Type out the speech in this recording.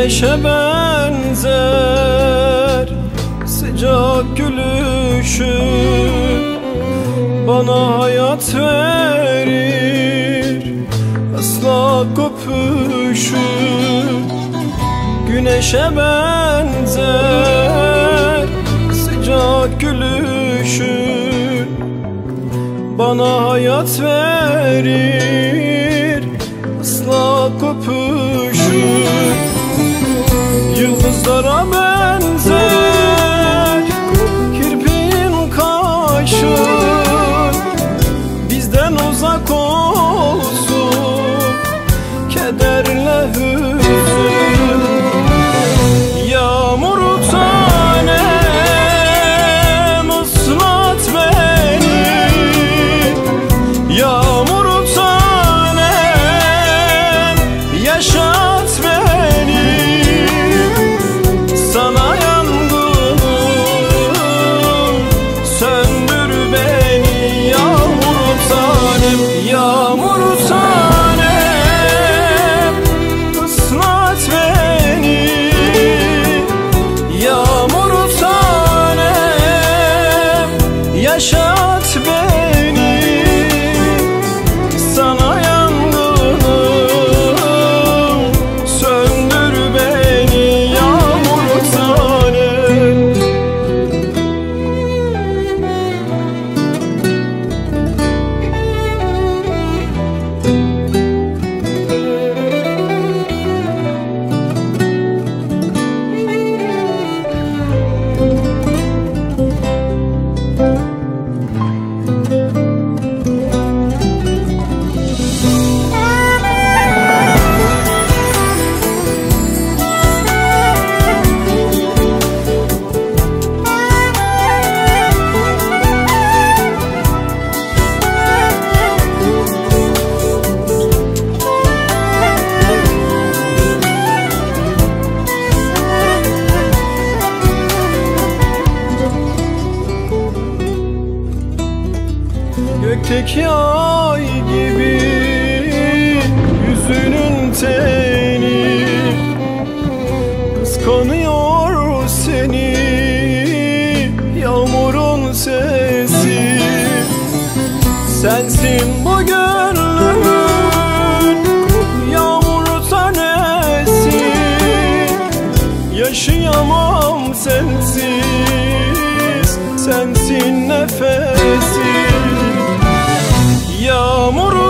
Güneşe benzer sıcak gülüşü, bana hayat verir asla kopuşu. Güneşe benzer sıcak gülüşü, bana hayat verir asla kopuşu. Yıldızlara benzer kirpiğin kaşın, bizden uzak olsun kederle hüzün. Yağmur tanem ıslat beni, yağmur tanem yaşat beni. Sana yangınım söndür beni, yağmur tanem, yağmur tanem ıslat beni, yağmur tanem yaşat beni. Sana yangınım söndür beni, yağmur tanem. Gökteki ay gibi yüzünün teni, kıskanıyor seni yağmurun sesi. Sensin bu gönlümün yağmur tanesi, yaşayamam sensiz, sensin nefesim. Yağmur